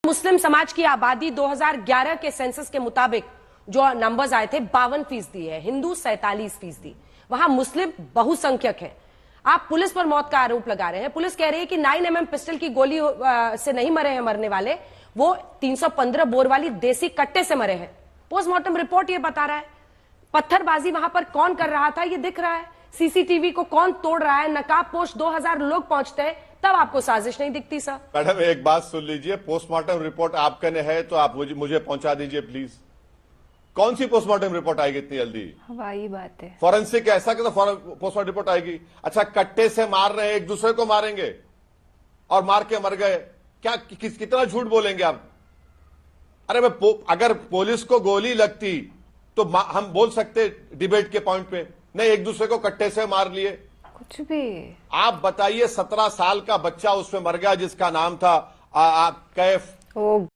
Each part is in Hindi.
मुस्लिम समाज की आबादी 2011 के सेंसस के मुताबिक जो नंबर्स आए थे 52% है, हिंदू 47%। वहां मुस्लिम बहुसंख्यक है। आप पुलिस पर मौत का आरोप लगा रहे हैं। पुलिस कह रही है कि 9mm पिस्टल की गोली से नहीं मरे हैं मरने वाले, वो 315 बोर वाली देसी कट्टे से मरे हैं। पोस्टमार्टम रिपोर्ट ये बता रहा है। पत्थरबाजी वहां पर कौन कर रहा था ये दिख रहा है। सीसीटीवी को कौन तोड़ रहा है। नकाबपोश 2000 लोग पहुंचते हैं, तब आपको साजिश नहीं दिखती सर। मैडम एक बात सुन लीजिए, पोस्टमार्टम रिपोर्ट आपके ने है तो आप मुझे पहुंचा दीजिए प्लीज। कौन सी पोस्टमार्टम रिपोर्ट आएगी इतनी जल्दी? वही बात है, फॉरेंसिक ऐसा कि तो पोस्टमार्टम रिपोर्ट आएगी। अच्छा, कट्टे से मार रहे हैं, एक दूसरे को मारेंगे और मार के मर गए, क्या कितना झूठ बोलेंगे आप? अरे अगर पुलिस को गोली लगती तो हम बोल सकते डिबेट के पॉइंट पे, नहीं एक दूसरे को कट्टे से मार लिए। कुछ भी आप बताइए, 17 साल का बच्चा उसमें मर गया जिसका नाम था कैफ।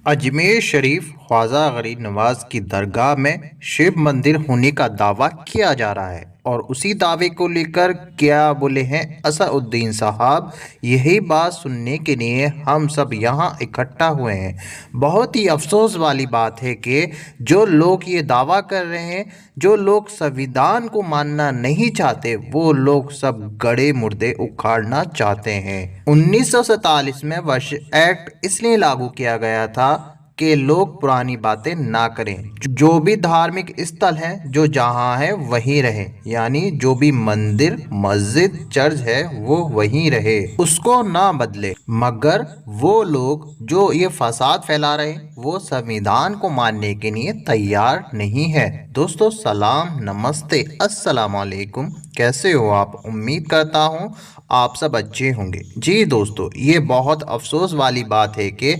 अजमेर शरीफ ख्वाजा गरीब नवाज की दरगाह में शिव मंदिर होने का दावा किया जा रहा है और उसी दावे को लेकर क्या बोले हैं असदुद्दीन साहब, यही बात सुनने के लिए हम सब यहाँ इकट्ठा हुए हैं। बहुत ही अफसोस वाली बात है कि जो लोग ये दावा कर रहे हैं, जो लोग संविधान को मानना नहीं चाहते, वो लोग सब गड़े मुर्दे उखाड़ना चाहते हैं। 1947 में वर्ष एक्ट इसलिए लागू किया गया था कि लोग पुरानी बातें ना करें। जो भी धार्मिक स्थल हैं, जो जहां है वहीं रहे, यानी जो भी मंदिर मस्जिद चर्च है वो वहीं रहे, उसको ना बदले। मगर वो लोग जो ये फसाद फैला रहे हैं, वो संविधान को मानने के लिए तैयार नहीं है। दोस्तों सलाम, नमस्ते, अस्सलाम वालेकुम, कैसे हो आप? उम्मीद करता हूँ आप सब अच्छे होंगे। जी दोस्तों, ये बहुत अफसोस वाली बात है कि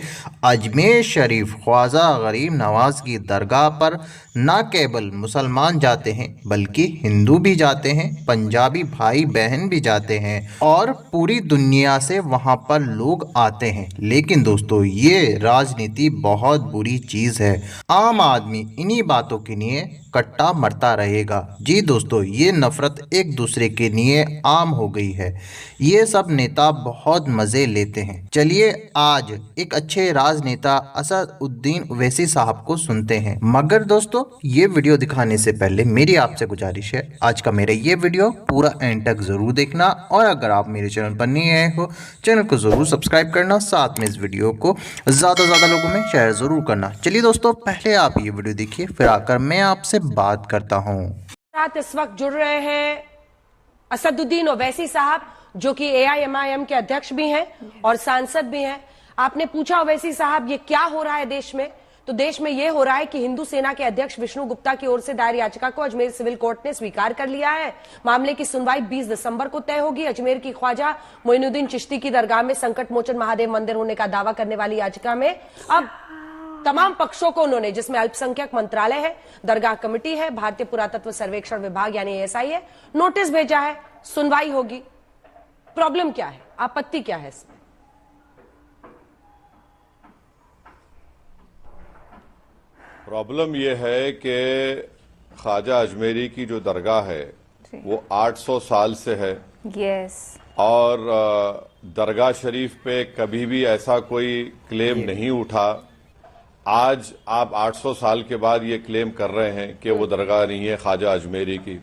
अजमेर शरीफ ख्वाजा गरीब नवाज की दरगाह पर न केवल मुसलमान जाते हैं बल्कि हिंदू भी जाते हैं, पंजाबी भाई बहन भी जाते हैं और पूरी दुनिया से वहां पर लोग आते हैं। लेकिन दोस्तों ये राजनीति बहुत बुरी चीज़ है। आम आदमी इन्हीं बातों के लिए कट्टा मरता रहेगा। जी दोस्तों, ये नफरत एक दूसरे के लिए आम हो गई है। ये सब नेता बहुत मज़े लेते हैं। चलिए आज एक अच्छे राजनेता असदुद्दीन ओवैसी साहब को सुनते हैं। मगर दोस्तों ये वीडियो दिखाने से पहले मेरी आपसे गुजारिश है, आज का मेरा ये वीडियो पूरा एंड तक जरूर देखना और अगर आप मेरे चैनल पर नए आए हो, चैनल को जरूर सब्सक्राइब करना, साथ में इस वीडियो को ज़्यादा से ज़्यादा लोगों में शेयर जरूर करना। चलिए दोस्तों, पहले आप ये वीडियो देखिए, फिर आकर मैं आपसे बात करता हूँ। इस वक्त जुड़ रहे हैं असदुद्दीन ओवैसी साहब, जो कि AIMIM के अध्यक्ष भी हैं और सांसद भी हैं। आपने पूछा ओवैसी साहब ये क्या हो रहा है देश में, तो देश में यह हो रहा है कि हिंदू सेना के अध्यक्ष विष्णु गुप्ता की ओर से दायर याचिका को अजमेर सिविल कोर्ट ने स्वीकार कर लिया है। मामले की सुनवाई 20 दिसंबर को तय होगी। अजमेर की ख्वाजा मोइनुद्दीन चिश्ती की दरगाह में संकट मोचन महादेव मंदिर होने का दावा करने वाली याचिका में अब तमाम पक्षों को उन्होंने, जिसमें अल्पसंख्यक मंत्रालय है, दरगाह कमेटी है, भारतीय पुरातत्व सर्वेक्षण विभाग यानी ASI है, नोटिस भेजा है। सुनवाई होगी। प्रॉब्लम क्या है, आपत्ति क्या है इसमें? प्रॉब्लम यह है कि ख्वाजा अजमेरी की जो दरगाह है वो 800 साल से है। यस। और दरगाह शरीफ पे कभी भी ऐसा कोई क्लेम नहीं उठा। आज आप 800 साल के बाद ये क्लेम कर रहे हैं कि वो दरगाह नहीं है ख्वाजा अजमेरी की।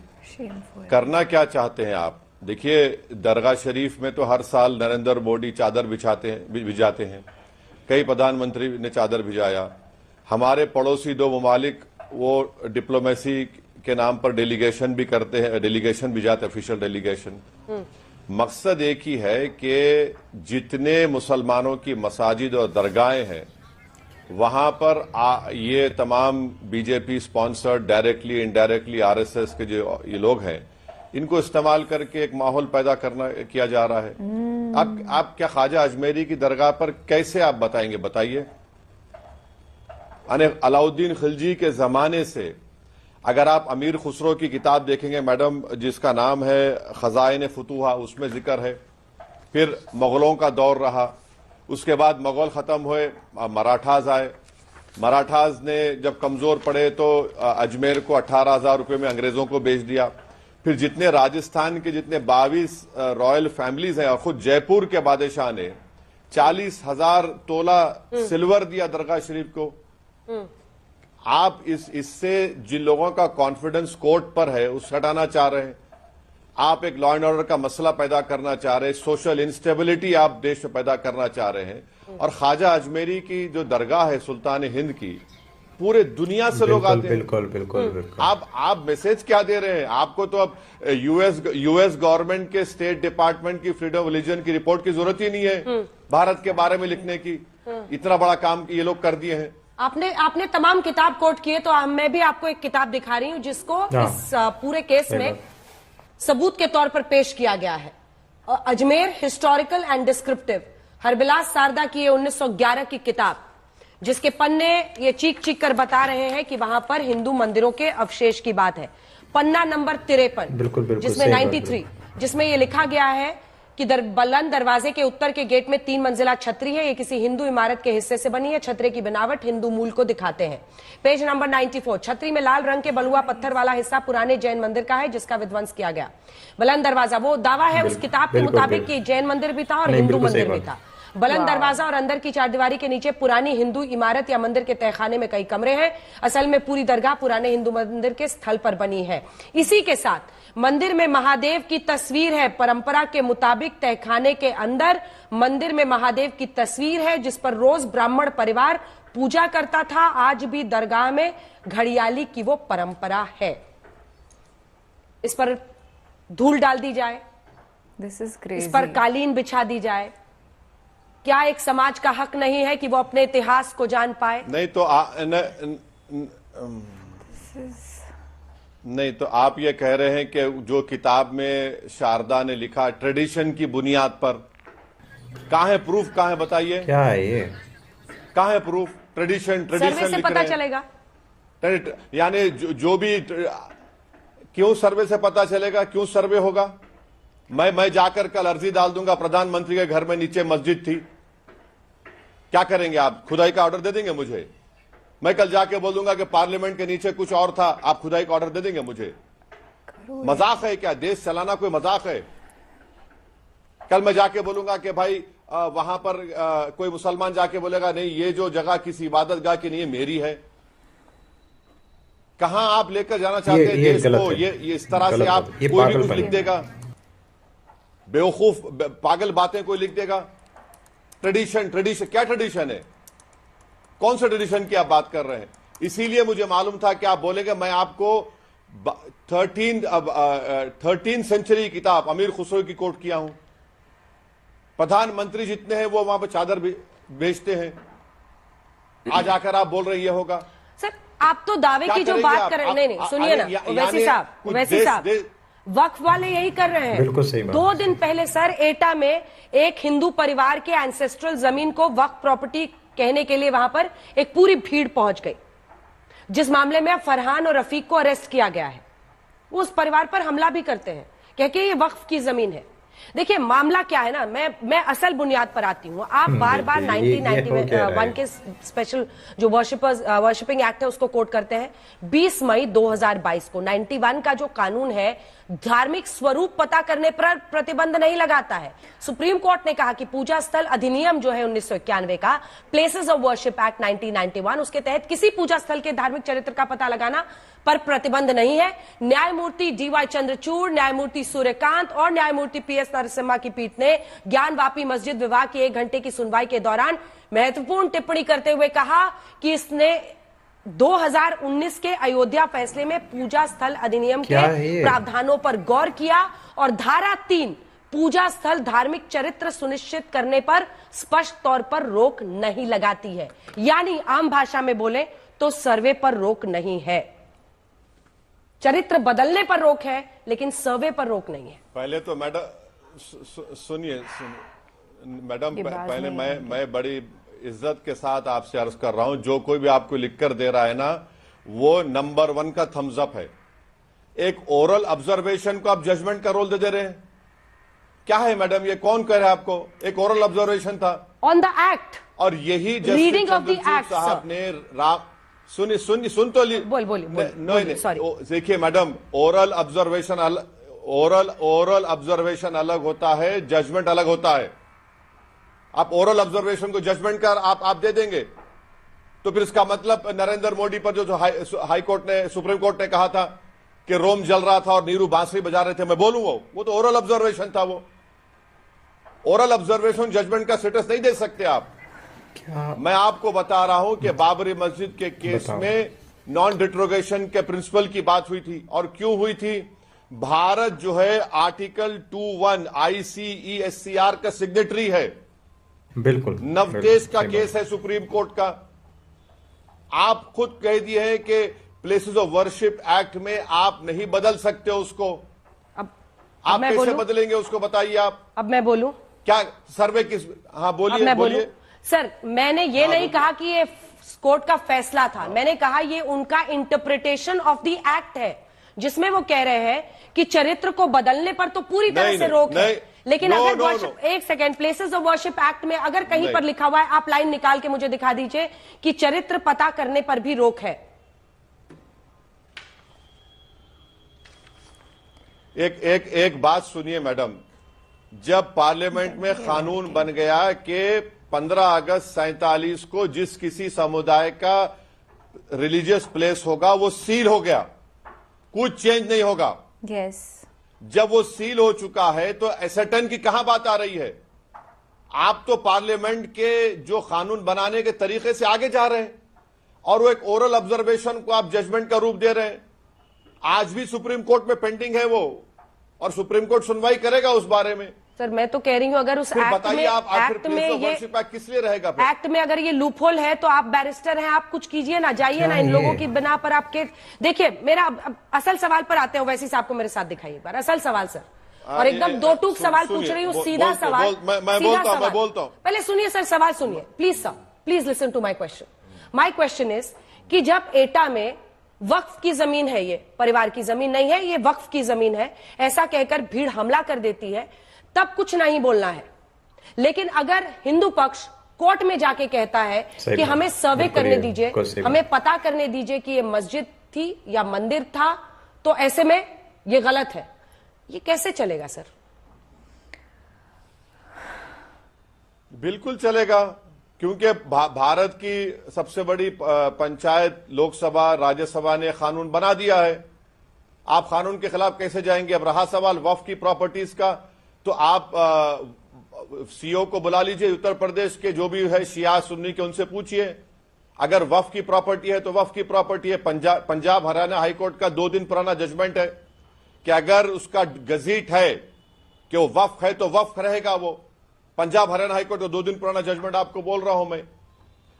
करना क्या चाहते हैं आप? देखिए, दरगाह शरीफ में तो हर साल नरेंद्र मोदी चादर भिजाते हैं, कई प्रधानमंत्री ने चादर भिजाया। हमारे पड़ोसी 2 ममालिक वो डिप्लोमेसी के नाम पर डेलीगेशन भी करते हैं, डेलीगेशन भी जाते, ऑफिशियल डेलीगेशन। मकसद एक ही है कि जितने मुसलमानों की मसाजिद और दरगाहें हैं वहां पर ये तमाम BJP sponsored directly indirectly RSS के जो ये लोग हैं, इनको इस्तेमाल करके एक माहौल पैदा किया जा रहा है। आप क्या ख्वाजा अजमेरी की दरगाह पर कैसे आप बताएंगे? बताइए। अलाउद्दीन खिलजी के जमाने से अगर आप अमीर खुसरो की किताब देखेंगे मैडम, जिसका नाम है खजाइन फुतूहा, उसमें जिक्र है। फिर मुगलों का दौर रहा, उसके बाद मुगल खत्म हुए, मराठाज आए। मराठाज ने जब कमजोर पड़े तो अजमेर को 18,000 रुपये में अंग्रेजों को बेच दिया। फिर जितने राजस्थान के जितने 22 रॉयल फैमिलीज हैं और खुद जयपुर के बादशाह ने 40,000 तोला सिल्वर दिया दरगाह शरीफ को। आप इससे जिन लोगों का कॉन्फिडेंस कोर्ट पर है उस हटाना चाह रहे हैं। आप एक लॉ एंड ऑर्डर का मसला पैदा करना चाह रहे हैं, सोशल इंस्टेबिलिटी आप देश में पैदा करना चाह रहे हैं। और ख्वाजा अजमेरी की जो दरगाह है सुल्तान हिंद की, पूरे दुनिया से लोग आते हैं। बिल्कुल बिल्कुल बिल्कुल। आप मैसेज क्या दे रहे हैं? आपको तो अब यूएस गवर्नमेंट के स्टेट डिपार्टमेंट की फ्रीडम ऑफ रिलीजन की रिपोर्ट की जरूरत ही नहीं है भारत के बारे में लिखने की। इतना बड़ा काम ये लोग कर दिए हैं। आपने तमाम किताब कोट किए, तो मैं भी आपको एक किताब दिखा रही हूं जिसको इस पूरे केस में सबूत के तौर पर पेश किया गया है। Ajmer historical and descriptive, Harbilas Sarda की ये 1911 की किताब, जिसके पन्ने ये चीख चीख कर बता रहे हैं कि वहां पर हिंदू मंदिरों के अवशेष की बात है। पन्ना नंबर 53, बिल्कुल जिसमें 93, जिसमें ये लिखा गया है कि बुलंद दरवाजे के उत्तर के गेट में 3 मंजिला छतरी है। ये किसी हिंदू इमारत के हिस्से से बनी है। छतरी की बनावट हिंदू मूल को दिखाते हैं। पेज नंबर 94, छतरी में लाल रंग के बलुआ पत्थर वाला हिस्सा पुराने जैन मंदिर का है जिसका विध्वंस किया गया। बुलंद दरवाजा, वो दावा है उस किताब के मुताबिक कि जैन मंदिर भी था और हिंदू मंदिर भी था। बुलंद दरवाजा और अंदर की चारदीवारी के नीचे पुरानी हिंदू इमारत या मंदिर के तहखाने में कई कमरे हैं। असल में पूरी दरगाह पुराने हिंदू मंदिर के स्थल पर बनी है। इसी के साथ मंदिर में महादेव की तस्वीर है। परंपरा के मुताबिक तहखाने के अंदर मंदिर में महादेव की तस्वीर है जिस पर रोज ब्राह्मण परिवार पूजा करता था। आज भी दरगाह में घड़ियाली की वो परंपरा है। इस पर धूल डाल दी जाए, This is crazy. इस पर कालीन बिछा दी जाए, क्या एक समाज का हक नहीं है कि वो अपने इतिहास को जान पाए? नहीं तो आप ये कह रहे हैं कि जो किताब में शारदा ने लिखा ट्रेडिशन की बुनियाद पर, कहाँ है प्रूफ? कहाँ है बताइए, क्या है ये? कहाँ है प्रूफ? ट्रेडिशन सर्वे से पता चलेगा। यानी जो भी, क्यों सर्वे से पता चलेगा? क्यों सर्वे होगा? मैं जाकर कल अर्जी डाल दूंगा, प्रधानमंत्री के घर में नीचे मस्जिद थी, क्या करेंगे आप? खुदाई का ऑर्डर दे देंगे मुझे? मैं कल जाके बोल दूंगा कि पार्लियामेंट के नीचे कुछ और था, आप खुदाई का ऑर्डर दे देंगे मुझे? मजाक है क्या? देश चलाना कोई मजाक है? कल मैं जाके बोलूंगा कि भाई वहां पर कोई मुसलमान जाके बोलेगा नहीं ये जो जगह किसी इबादत गाह की नहीं है, मेरी है। कहां आप लेकर जाना चाहते हैं देश को? ये इस तरह से आप, कोई भी कुछ लिख देगा, बेवकूफ पागल बातें कोई लिख देगा। ट्रेडिशन क्या ट्रेडिशन है? कौन सा ट्रेडिशन की आप बात कर रहे हैं? इसीलिए मुझे मालूम था कि आप बोलेंगे। मैं आपको 13th सेंचुरी किताब अमीर खुसरो की कोट किया हूं। प्रधानमंत्री जितने हैं वो वहां पर चादर बेचते हैं। आज आकर आप बोल रहे ये होगा? सर आप तो दावे की जो बात कर रहे हैं, नहीं सुनिए ना वैसी साहब, वक्फ वाले यही कर रहे हैं। बिल्कुल सही बात। 2 दिन पहले सर एटा में एक हिंदू परिवार के एंसेस्ट्रल जमीन को वक्फ प्रॉपर्टी कहने के लिए वहां पर एक पूरी भीड़ पहुंच गई, जिस मामले में फरहान और रफीक को अरेस्ट किया गया है। वो उस परिवार पर हमला भी करते हैं कह के ये वक्फ की जमीन है। देखिए मामला क्या है ना, मैं असल बुनियाद पर आती हूँ। आप बार बार 1991 के स्पेशल जो वर्शिपिंग एक्ट है उसको कोट करते हैं। 20 मई 2022 को 91 का जो कानून है धार्मिक स्वरूप पता करने पर प्रतिबंध नहीं लगाता है। सुप्रीम कोर्ट ने कहा कि पूजा स्थल अधिनियम जो है 1991 का, प्लेसेस ऑफ वर्शिप एक्ट 1991, उसके तहत किसी पूजा स्थल के धार्मिक चरित्र का पता लगाना पर प्रतिबंध नहीं है। न्यायमूर्ति DY चंद्रचूड़, न्यायमूर्ति सूर्यकांत और न्यायमूर्ति PS नरसिम्हा की पीठ ने ज्ञानवापी मस्जिद विवाह की 1 घंटे की सुनवाई के दौरान महत्वपूर्ण टिप्पणी करते हुए कहा कि इसने 2019 के अयोध्या फैसले में पूजा स्थल अधिनियम के प्रावधानों पर गौर किया और धारा 3 पूजा स्थल धार्मिक चरित्र सुनिश्चित करने पर स्पष्ट तौर पर रोक नहीं लगाती है। यानी आम भाषा में बोले तो सर्वे पर रोक नहीं है। चरित्र बदलने पर रोक है लेकिन सर्वे पर रोक नहीं है। पहले तो मैडम सुनिए मैडम, पहले मैं बड़ी इज्जत के साथ आपसे अर्ज कर रहा हूं, जो कोई भी आपको लिखकर दे रहा है ना वो नंबर 1 का थम्स अप है। एक ओरल ऑब्जर्वेशन को आप जजमेंट का रोल दे रहे हैं। क्या है मैडम ये? कौन कह रहा है आपको? एक ओरल ऑब्जर्वेशन था ऑन द एक्ट और यही जस्टिस चंद्रचूड़ साहब ने सुन तो ली नहीं। देखिए मैडम, ओरल ऑब्जर्वेशन अलग होता है, जजमेंट अलग होता है। आप ओरल ऑब्जर्वेशन को जजमेंट का आप दे देंगे, तो फिर इसका मतलब नरेंद्र मोदी पर जो हाई कोर्ट ने, सुप्रीम कोर्ट ने कहा था कि रोम जल रहा था और नीरू बांसुरी बजा रहे थे, मैं बोलूं वो तो ओरल ऑब्जर्वेशन था। वो ओरल ऑब्जर्वेशन जजमेंट का स्टेटस नहीं दे सकते आप। मैं आपको बता रहा हूं कि बाबरी मस्जिद के केस में नॉन डिट्रोगेशन के प्रिंसिपल की बात हुई थी, और क्यों हुई थी? भारत जो है आर्टिकल 21 ICESCR का सिग्नेटरी है। बिल्कुल नवतेज का केस है सुप्रीम कोर्ट का। आप खुद कह दिए हैं कि प्लेसेस ऑफ वर्शिप एक्ट में आप नहीं बदल सकते उसको। अब आप मैं कैसे बोलूं? बदलेंगे उसको, बताइए आप। अब मैं बोलूं? क्या सर्वे किस, हाँ अब बोलिए मैं बोलूं? बोलिए। सर, मैंने ये नहीं कहा कि ये कोर्ट का फैसला था, मैंने कहा ये उनका इंटरप्रिटेशन ऑफ द एक्ट है, जिसमें वो कह रहे हैं कि चरित्र को बदलने पर तो पूरी तरह से रोक है, लेकिन अगर वर्शिप, एक second, places of worship act में अगर कहीं पर लिखा हुआ है, आप लाइन निकाल के मुझे दिखा दीजिए कि चरित्र पता करने पर भी रोक है। एक बात सुनिए मैडम, जब पार्लियामेंट में कानून बन गया कि 15 अगस्त 47 को जिस किसी समुदाय का रिलीजियस प्लेस होगा वो सील हो गया, कुछ चेंज नहीं होगा। यस। जब वो सील हो चुका है तो एसेटन की कहां बात आ रही है? आप तो पार्लियामेंट के जो कानून बनाने के तरीके से आगे जा रहे हैं, और वो एक ओरल ऑब्जर्वेशन को आप जजमेंट का रूप दे रहे हैं। आज भी सुप्रीम कोर्ट में पेंडिंग है वो, और सुप्रीम कोर्ट सुनवाई करेगा उस बारे में। सर, मैं तो कह रही हूं अगर उस एक्ट में, किस लिए रहेगा फिर? एक्ट में अगर ये लूपहोल है तो आप बैरिस्टर हैं, आप कुछ कीजिए ना, जाइए ना इन लोगों की बिना पर आपके। देखिए, मेरा अब असल सवाल पर आते हैं, वैसे साहब को मेरे साथ दिखाइए एक बार असल सवाल सर, और एकदम दो टूक सवाल पूछ रही हूँ, सीधा सवाल। मैं बोलता हूं। पहले सुनिए सर, सवाल सुनिए please sir, please listen to my question. My question is कि जब एटा में वक्फ की जमीन है, ये परिवार की जमीन नहीं है, ये वक्फ की जमीन है, ऐसा कहकर भीड़ हमला कर देती है, तब कुछ नहीं बोलना है। लेकिन अगर हिंदू पक्ष कोर्ट में जाके कहता है कि हमें सर्वे करने दीजिए, हमें पता करने दीजिए कि ये मस्जिद थी या मंदिर था, तो ऐसे में ये गलत है, ये कैसे चलेगा सर? बिल्कुल चलेगा, क्योंकि भारत की सबसे बड़ी पंचायत लोकसभा राज्यसभा ने कानून बना दिया है। आप कानून के खिलाफ कैसे जाएंगे? अब रहा सवाल वक्फ की प्रॉपर्टीज का, तो आप सीओ को बुला लीजिए उत्तर प्रदेश के, जो भी है शिया सुन्नी के, उनसे पूछिए। अगर वक्फ की प्रॉपर्टी है तो वक्फ की प्रॉपर्टी है। पंजाब हरियाणा हाईकोर्ट का 2 दिन पुराना जजमेंट है कि अगर उसका गजीट है कि वो वक्फ है तो वक्फ रहेगा वो। पंजाब हरियाणा हाईकोर्ट का 2 दिन पुराना जजमेंट आपको बोल रहा हूं मैं।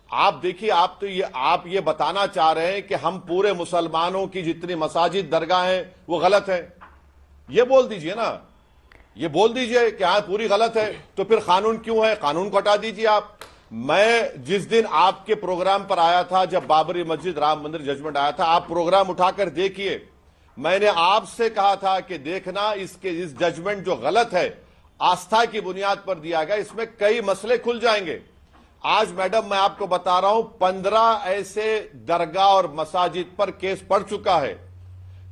आप देखिए, आप ये बताना चाह रहे हैं कि हम पूरे मुसलमानों की जितनी मसाजिद दरगाह हैं वो गलत है, ये बोल दीजिए ना, ये बोल दीजिए कि हाँ पूरी गलत है, तो फिर कानून क्यों है? कानून को हटा दीजिए आप। मैं जिस दिन आपके प्रोग्राम पर आया था, जब बाबरी मस्जिद राम मंदिर जजमेंट आया था, आप प्रोग्राम उठाकर देखिए, मैंने आपसे कहा था कि देखना इस जजमेंट जो गलत है, आस्था की बुनियाद पर दिया गया, इसमें कई मसले खुल जाएंगे। आज मैडम मैं आपको बता रहा हूं, 15 ऐसे दरगाह और मसाजिद पर केस पड़ चुका है।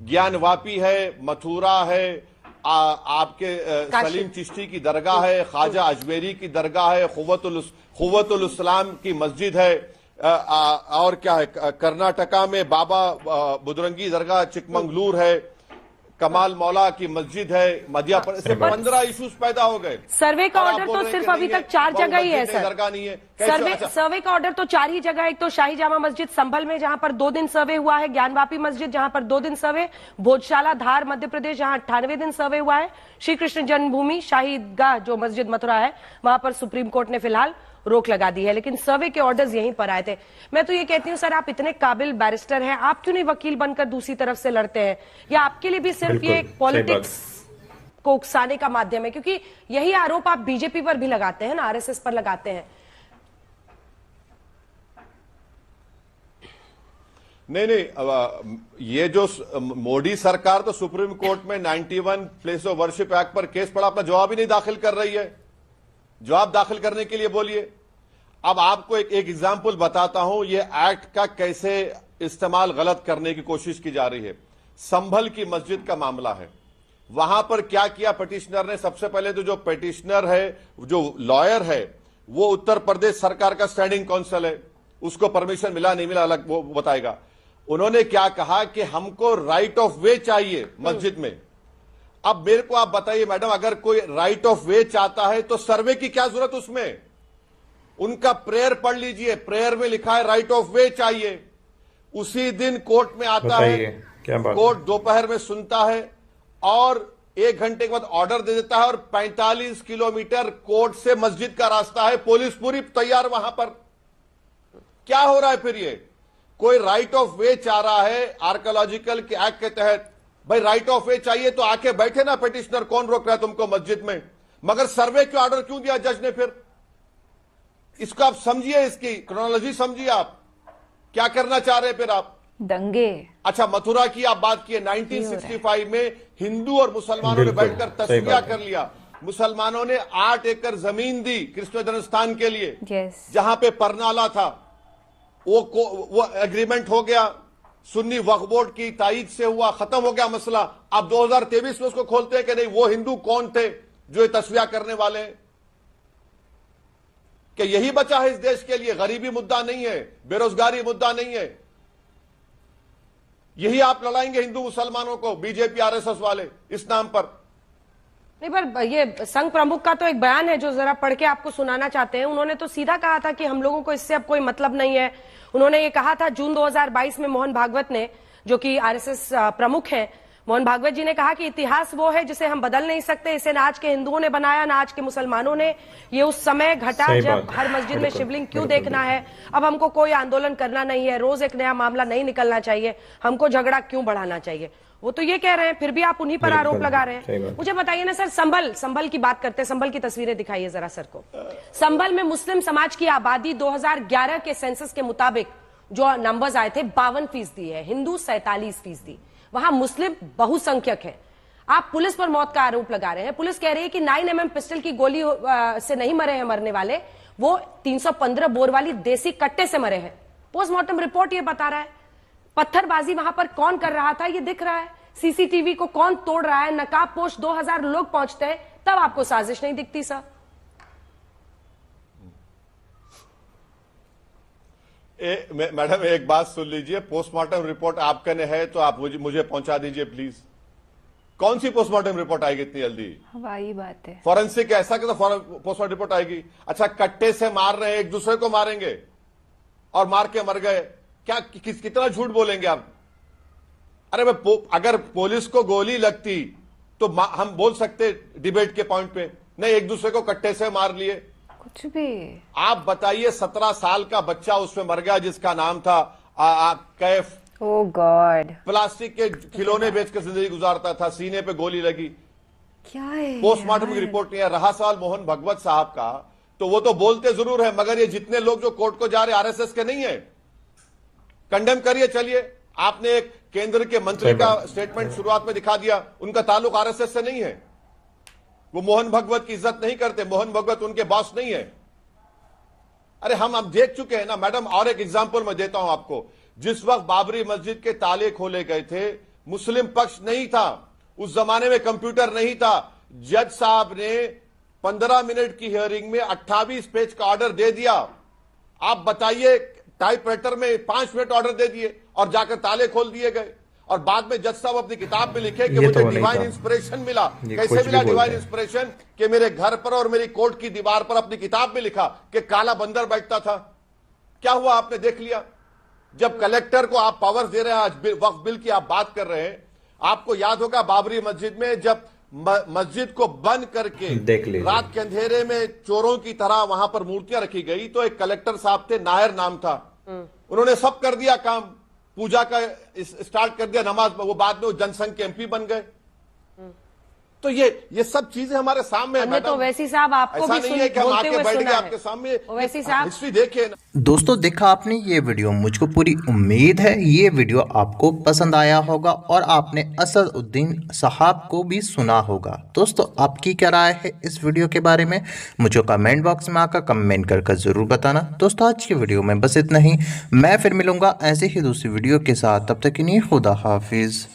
ज्ञानवापी है, मथुरा है, आपके सलीम चिश्ती की दरगाह है, ख्वाजा अजमेरी की दरगाह है, खुव्वतुल इस्लाम की मस्जिद है, और क्या है, कर्नाटका में बाबा बुदरंगी दरगाह चिकमंगलूर है, कमाल मौला की मस्जिद है, मध्य प्रदेश से 15 इश्यूज पैदा हो गए। सर्वे का ऑर्डर तो सिर्फ अभी तक 4 जगह ही है सर। दरगाह नहीं है। सर्वे का ऑर्डर तो 4 ही जगह है। एक तो शाही जामा मस्जिद संभल में जहां पर 2 दिन सर्वे हुआ है, ज्ञानवापी मस्जिद जहां पर 2 दिन सर्वे, भोजशाला धार मध्य प्रदेश जहां 98 दिन सर्वे हुआ है, श्री कृष्ण जन्मभूमि शाही ईदगाह जो मस्जिद मथुरा है वहां पर सुप्रीम कोर्ट ने फिलहाल रोक लगा दी है, लेकिन सर्वे के ऑर्डर्स यहीं पर आए थे। मैं तो ये कहती हूं सर, आप इतने काबिल बैरिस्टर हैं, आप क्यों नहीं वकील बनकर दूसरी तरफ से लड़ते हैं? या आपके लिए भी सिर्फ ये पॉलिटिक्स को उकसाने का माध्यम है? क्योंकि यही आरोप आप बीजेपी पर भी लगाते हैं ना, आरएसएस पर लगाते हैं। नहीं, ये जो मोदी सरकार तो सुप्रीम कोर्ट में 91 प्लेस ऑफ वर्शिप एक्ट पर केस पड़ा, अपना जवाब ही नहीं दाखिल कर रही है। जवाब दाखिल करने के लिए बोलिए। अब आपको एक एग्जाम्पल बताता हूं, ये एक्ट का कैसे इस्तेमाल गलत करने की कोशिश की जा रही है। संभल की मस्जिद का मामला है, वहां पर क्या किया पिटिशनर ने? सबसे पहले तो जो पिटिशनर है, जो लॉयर है, वो उत्तर प्रदेश सरकार का स्टैंडिंग काउंसिल है, उसको परमिशन मिला नहीं मिला अलग वो बताएगा। उन्होंने क्या कहा कि हमको राइट ऑफ वे चाहिए मस्जिद में। अब मेरे को आप बताइए मैडम, अगर कोई राइट ऑफ वे चाहता है तो सर्वे की क्या जरूरत उसमें? उनका प्रेयर पढ़ लीजिए, प्रेयर में लिखा है राइट ऑफ वे चाहिए। उसी दिन कोर्ट में आता है, क्या बात? कोर्ट दोपहर में सुनता है और 1 घंटे के बाद ऑर्डर दे देता है और 45 किलोमीटर कोर्ट से मस्जिद का रास्ता है, पुलिस पूरी तैयार वहां पर। क्या हो रहा है फिर? ये कोई राइट ऑफ वे चाह रहा है आर्कोलॉजिकल के एक्ट के तहत, भाई राइट ऑफ वे चाहिए तो आके बैठे ना पिटिशनर, कौन रोक रहा है तुमको मस्जिद में? मगर सर्वे के ऑर्डर क्यों दिया जज ने फिर? इसको आप समझिए, इसकी क्रोनोलॉजी समझिए, आप क्या करना चाह रहे हैं फिर आप? दंगे। अच्छा, मथुरा की आप बात किए, 1965 में हिंदू और मुसलमानों ने बैठकर तस्वीर कर लिया। मुसलमानों ने 8 एकड़ जमीन दी कृष्ण जन्म स्थान के लिए, यस। जहां पे परनाला था, वो एग्रीमेंट हो गया, सुन्नी वक्फ बोर्ड की ताईद से हुआ, खत्म हो गया मसला। अब 2023 में उसको खोलते हैं कि नहीं, वो हिंदू कौन थे जो ये तस्वीर करने वाले हैं? कि यही बचा है इस देश के लिए? गरीबी मुद्दा नहीं है, बेरोजगारी मुद्दा नहीं है, यही आप लड़ाएंगे हिंदू मुसलमानों को, बीजेपी आरएसएस वाले इस नाम पर? नहीं, पर ये संघ प्रमुख का तो एक बयान है जो जरा पढ़ के आपको सुनाना चाहते हैं। उन्होंने तो सीधा कहा था कि हम लोगों को इससे अब कोई मतलब नहीं है। उन्होंने ये कहा था जून 2022 में, मोहन भागवत ने, जो कि आरएसएस प्रमुख हैं, मोहन भागवत जी ने कहा कि इतिहास वो है जिसे हम बदल नहीं सकते, इसे ना आज के हिंदुओं ने बनाया ना आज के मुसलमानों ने। ये उस समय घटा जब हर मस्जिद में शिवलिंग क्यों देखना है? अब हमको कोई आंदोलन करना नहीं है, रोज एक नया मामला नहीं निकलना चाहिए, हमको झगड़ा क्यों बढ़ाना चाहिए? वो तो ये कह रहे हैं, फिर भी आप उन्हीं पर आरोप लगा रहे हैं। मुझे बताइए ना सर, संभल की बात करते हैं, संभल की तस्वीरें दिखाइए जरा सर को। संभल में मुस्लिम समाज की आबादी 2011 के सेंसस के मुताबिक जो नंबर्स आए थे 52% है, हिंदू 47%। वहां मुस्लिम बहुसंख्यक है। आप पुलिस पर मौत का आरोप लगा रहे हैं। पुलिस कह रही है कि 9mm पिस्टल की गोली से नहीं मरे हैं मरने वाले, वो 315 बोर वाली देसी कट्टे से मरे हैं। पोस्टमार्टम रिपोर्ट ये बता रहा है। पत्थरबाजी वहां पर कौन कर रहा था ये दिख रहा है, सीसीटीवी को कौन तोड़ रहा है, नकाब पोश 2000 लोग पहुंचते हैं, तब आपको साजिश नहीं दिखती सर? मैडम एक बात सुन लीजिए, पोस्टमार्टम रिपोर्ट आपके ने है तो आप मुझे पहुंचा दीजिए प्लीज। कौन सी पोस्टमार्टम रिपोर्ट आएगी इतनी जल्दी? वही बात है, फॉरेंसिक ऐसा कि पोस्टमार्टम रिपोर्ट आएगी? अच्छा, कट्टे से मार रहे हैं, एक दूसरे को मारेंगे और मार के मर गए, क्या कितना झूठ बोलेंगे आप? अरे अगर पुलिस को गोली लगती तो हम बोल सकते डिबेट के पॉइंट पे, नहीं एक दूसरे को कट्टे से मार लिए, कुछ भी। आप बताइए, 17 साल का बच्चा उसमें मर गया जिसका नाम था कैफ। ओह गॉड। प्लास्टिक के खिलौने बेच के जिंदगी गुजारता था, सीने पे गोली लगी। क्या है? पोस्टमार्टम की रिपोर्ट नहीं है। रहा सवाल मोहन भागवत साहब का, तो वो तो बोलते जरूर है, मगर ये जितने लोग जो कोर्ट को जा रहे आरएसएस के नहीं है, कंडेम करिए। चलिए, आपने एक केंद्र के मंत्री का स्टेटमेंट शुरुआत में दिखा दिया, उनका ताल्लुक आरएसएस से नहीं है, वो मोहन भागवत की इज्जत नहीं करते, मोहन भागवत उनके बॉस नहीं है। अरे हम अब देख चुके हैं ना मैडम। और एक एग्जांपल मैं देता हूं आपको, जिस वक्त बाबरी मस्जिद के ताले खोले गए थे, मुस्लिम पक्ष नहीं था, उस जमाने में कंप्यूटर नहीं था, जज साहब ने 15 मिनट की हियरिंग में 28 पेज का ऑर्डर दे दिया। आप बताइए, टाइपराइटर में 5 मिनट ऑर्डर दे दिए और जाकर ताले खोल दिए गए। और बाद में जज साहब अपनी किताब में लिखे कि मुझे डिवाइन इंस्पिरेशन मिला। कैसे मिला डिवाइन इंस्पिरेशन? कि मेरे घर पर और मेरी कोर्ट की दीवार पर अपनी किताब में लिखा कि काला बंदर बैठता था। क्या हुआ आपने देख लिया। जब कलेक्टर को आप पावर दे रहे हैं, आज वक्फ बिल की आप बात कर रहे हैं, आपको याद होगा बाबरी मस्जिद में जब मस्जिद को बंद करके रात के अंधेरे में चोरों की तरह वहां पर मूर्तियां रखी गई, तो एक कलेक्टर साहब थे, नायर नाम था, उन्होंने सब कर दिया काम, पूजा का स्टार्ट कर दिया, नमाज, वो बाद में वो जनसंघ के एमपी बन गए। तो ये सब चीजें हमारे सामने है। तो वैसी साहब आपको भी नहीं है कि हम बोलते आके हुए बैठ सुना गए है। आपके सामने, वैसी साहब हिस्ट्री देखिए ना। दोस्तों, देखा आपने ये वीडियो, मुझको पूरी उम्मीद है ये वीडियो आपको पसंद आया होगा और आपने असदुद्दीन साहब को भी सुना होगा। दोस्तों, आपकी क्या राय है इस वीडियो के बारे में? मुझे कमेंट बॉक्स में आकर कमेंट कर जरूर बताना। दोस्तों, आज की वीडियो में बस इतना ही। मैं फिर मिलूंगा ऐसे ही दूसरी वीडियो के साथ, तब तक के लिए खुदा हाफिज।